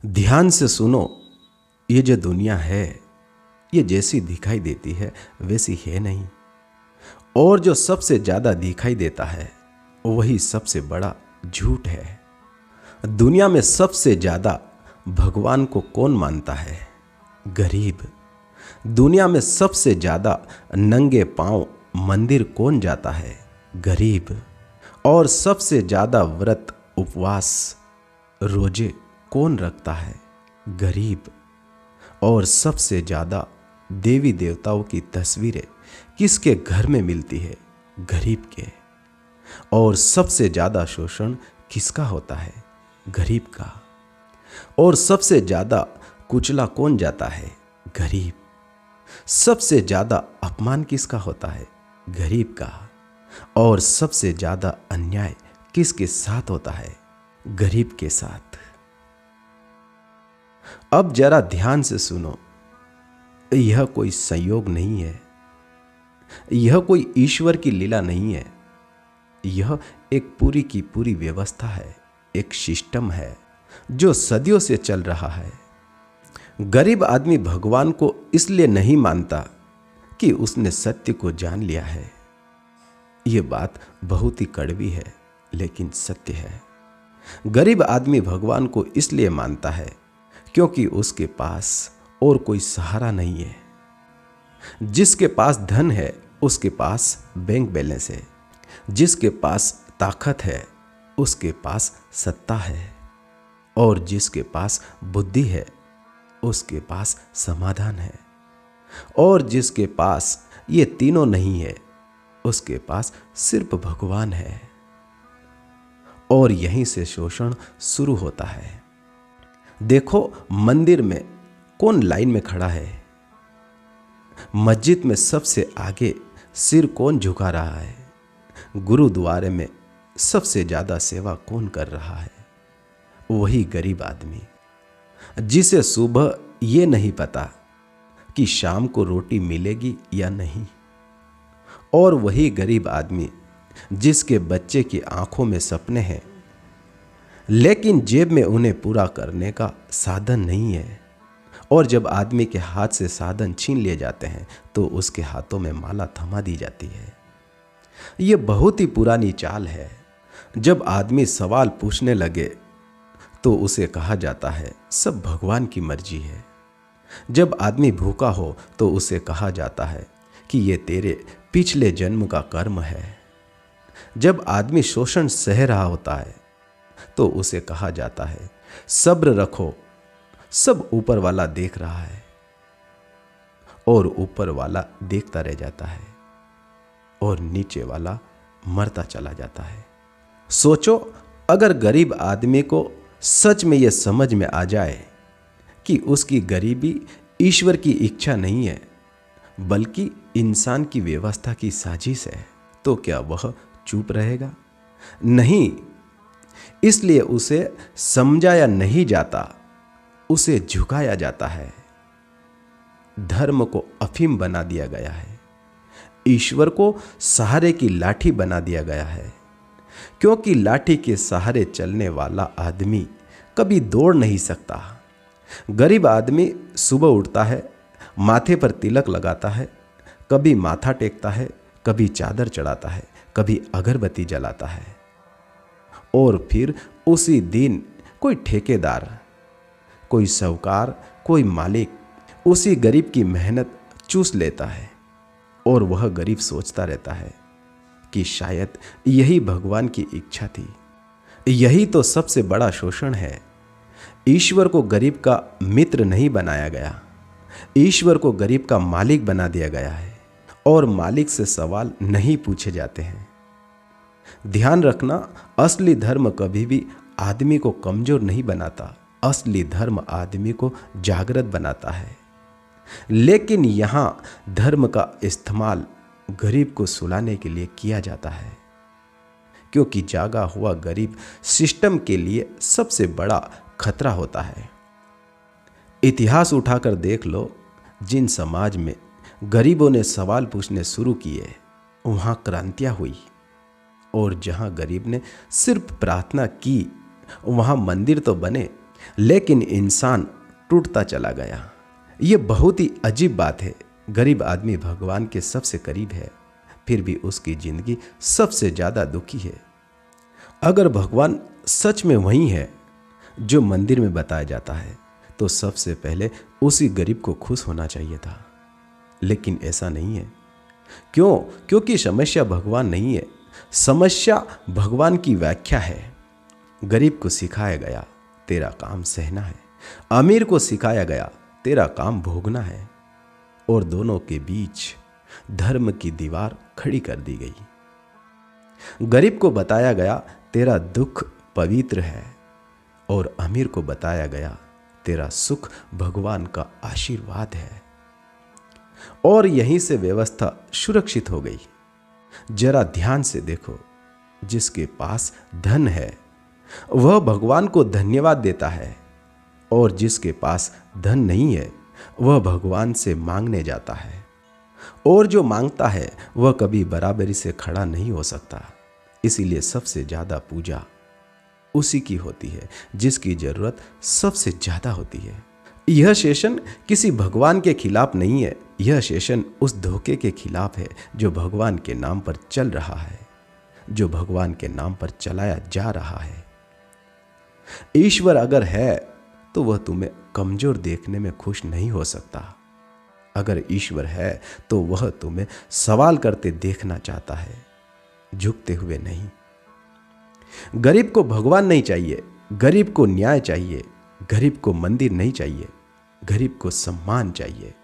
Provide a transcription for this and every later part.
ध्यान से सुनो, ये जो दुनिया है ये जैसी दिखाई देती है वैसी है नहीं। और जो सबसे ज्यादा दिखाई देता है वही सबसे बड़ा झूठ है। दुनिया में सबसे ज्यादा भगवान को कौन मानता है? गरीब। दुनिया में सबसे ज्यादा नंगे पांव मंदिर कौन जाता है? गरीब। और सबसे ज्यादा व्रत उपवास रोजे कौन रखता है? गरीब। और सबसे ज्यादा देवी देवताओं की तस्वीरें किसके घर में मिलती है? गरीब के। और सबसे ज्यादा शोषण किसका होता है? गरीब का। और सबसे ज्यादा कुचला कौन जाता है? गरीब। सबसे ज्यादा अपमान किसका होता है? गरीब का। और सबसे ज्यादा अन्याय किसके साथ होता है? गरीब के साथ। अब जरा ध्यान से सुनो, यह कोई संयोग नहीं है, यह कोई ईश्वर की लीला नहीं है, यह एक पूरी की पूरी व्यवस्था है, एक सिस्टम है जो सदियों से चल रहा है। गरीब आदमी भगवान को इसलिए नहीं मानता कि उसने सत्य को जान लिया है। यह बात बहुत ही कड़वी है लेकिन सत्य है। गरीब आदमी भगवान को इसलिए मानता है क्योंकि उसके पास और कोई सहारा नहीं है। जिसके पास धन है उसके पास बैंक बैलेंस है, जिसके पास ताकत है उसके पास सत्ता है, और जिसके पास बुद्धि है उसके पास समाधान है, और जिसके पास ये तीनों नहीं है उसके पास सिर्फ भगवान है। और यहीं से शोषण शुरू होता है। देखो, मंदिर में कौन लाइन में खड़ा है? मस्जिद में सबसे आगे सिर कौन झुका रहा है? गुरुद्वारे में सबसे ज्यादा सेवा कौन कर रहा है? वही गरीब आदमी, जिसे सुबह ये नहीं पता कि शाम को रोटी मिलेगी या नहीं। और वही गरीब आदमी जिसके बच्चे की आंखों में सपने हैं लेकिन जेब में उन्हें पूरा करने का साधन नहीं है। और जब आदमी के हाथ से साधन छीन लिए जाते हैं तो उसके हाथों में माला थमा दी जाती है। यह बहुत ही पुरानी चाल है। जब आदमी सवाल पूछने लगे तो उसे कहा जाता है सब भगवान की मर्जी है। जब आदमी भूखा हो तो उसे कहा जाता है कि यह तेरे पिछले जन्म का कर्म है। जब आदमी शोषण सह रहा होता है तो उसे कहा जाता है सब्र रखो, सब ऊपर वाला देख रहा है। और ऊपर वाला देखता रह जाता है और नीचे वाला मरता चला जाता है। सोचो, अगर गरीब आदमी को सच में यह समझ में आ जाए कि उसकी गरीबी ईश्वर की इच्छा नहीं है बल्कि इंसान की व्यवस्था की साजिश है, तो क्या वह चुप रहेगा? नहीं। इसलिए उसे समझाया नहीं जाता, उसे झुकाया जाता है। धर्म को अफीम बना दिया गया है, ईश्वर को सहारे की लाठी बना दिया गया है। क्योंकि लाठी के सहारे चलने वाला आदमी कभी दौड़ नहीं सकता। गरीब आदमी सुबह उठता है, माथे पर तिलक लगाता है, कभी माथा टेकता है, कभी चादर चढ़ाता है, कभी अगरबत्ती जलाता है, और फिर उसी दिन कोई ठेकेदार, कोई साहूकार, कोई मालिक उसी गरीब की मेहनत चूस लेता है। और वह गरीब सोचता रहता है कि शायद यही भगवान की इच्छा थी। यही तो सबसे बड़ा शोषण है। ईश्वर को गरीब का मित्र नहीं बनाया गया, ईश्वर को गरीब का मालिक बना दिया गया है। और मालिक से सवाल नहीं पूछे जाते हैं। ध्यान रखना, असली धर्म कभी भी आदमी को कमजोर नहीं बनाता, असली धर्म आदमी को जागृत बनाता है। लेकिन यहां धर्म का इस्तेमाल गरीब को सुलाने के लिए किया जाता है, क्योंकि जागा हुआ गरीब सिस्टम के लिए सबसे बड़ा खतरा होता है। इतिहास उठाकर देख लो, जिन समाज में गरीबों ने सवाल पूछने शुरू किए वहां क्रांतियां हुई, और जहां गरीब ने सिर्फ प्रार्थना की वहां मंदिर तो बने लेकिन इंसान टूटता चला गया। ये बहुत ही अजीब बात है। गरीब आदमी भगवान के सबसे करीब है, फिर भी उसकी जिंदगी सबसे ज़्यादा दुखी है। अगर भगवान सच में वही है जो मंदिर में बताया जाता है, तो सबसे पहले उसी गरीब को खुश होना चाहिए था। लेकिन ऐसा नहीं है। क्यों? क्योंकि समस्या भगवान नहीं है, समस्या भगवान की व्याख्या है। गरीब को सिखाया गया तेरा काम सहना है, अमीर को सिखाया गया तेरा काम भोगना है, और दोनों के बीच धर्म की दीवार खड़ी कर दी गई। गरीब को बताया गया तेरा दुख पवित्र है, और अमीर को बताया गया तेरा सुख भगवान का आशीर्वाद है। और यहीं से व्यवस्था सुरक्षित हो गई। जरा ध्यान से देखो, जिसके पास धन है वह भगवान को धन्यवाद देता है, और जिसके पास धन नहीं है वह भगवान से मांगने जाता है, और जो मांगता है वह कभी बराबरी से खड़ा नहीं हो सकता। इसीलिए सबसे ज़्यादा पूजा उसी की होती है जिसकी जरूरत सबसे ज़्यादा होती है। यह सेशन किसी भगवान के खिलाफ नहीं है, यह सेशन उस धोखे के खिलाफ है जो भगवान के नाम पर चल रहा है, जो भगवान के नाम पर चलाया जा रहा है। ईश्वर अगर है तो वह तुम्हें कमजोर देखने में खुश नहीं हो सकता। अगर ईश्वर है तो वह तुम्हें सवाल करते देखना चाहता है, झुकते हुए नहीं। गरीब को भगवान नहीं चाहिए, गरीब को न्याय चाहिए, गरीब को मंदिर नहीं चाहिए, गरीब को सम्मान चाहिए,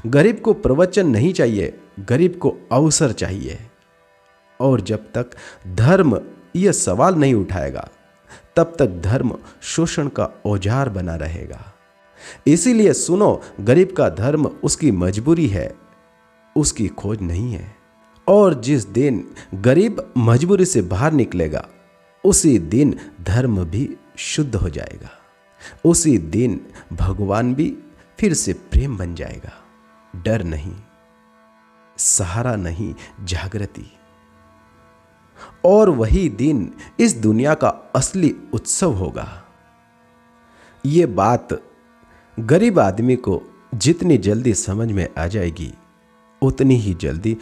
गरीब को प्रवचन नहीं चाहिए, गरीब को अवसर चाहिए। और जब तक धर्म यह सवाल नहीं उठाएगा तब तक धर्म शोषण का औजार बना रहेगा। इसीलिए सुनो, गरीब का धर्म उसकी मजबूरी है, उसकी खोज नहीं है। और जिस दिन गरीब मजबूरी से बाहर निकलेगा उसी दिन धर्म भी शुद्ध हो जाएगा, उसी दिन भगवान भी फिर से प्रेम बन जाएगा। डर नहीं, सहारा नहीं, जागृति। और वही दिन इस दुनिया का असली उत्सव होगा। ये बात गरीब आदमी को जितनी जल्दी समझ में आ जाएगी उतनी ही जल्दी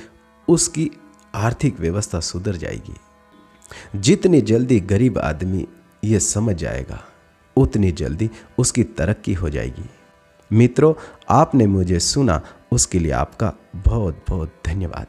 उसकी आर्थिक व्यवस्था सुधर जाएगी। जितनी जल्दी गरीब आदमी ये समझ जाएगा उतनी जल्दी उसकी तरक्की हो जाएगी। मित्रों, आपने मुझे सुना उसके लिए आपका बहुत बहुत धन्यवाद।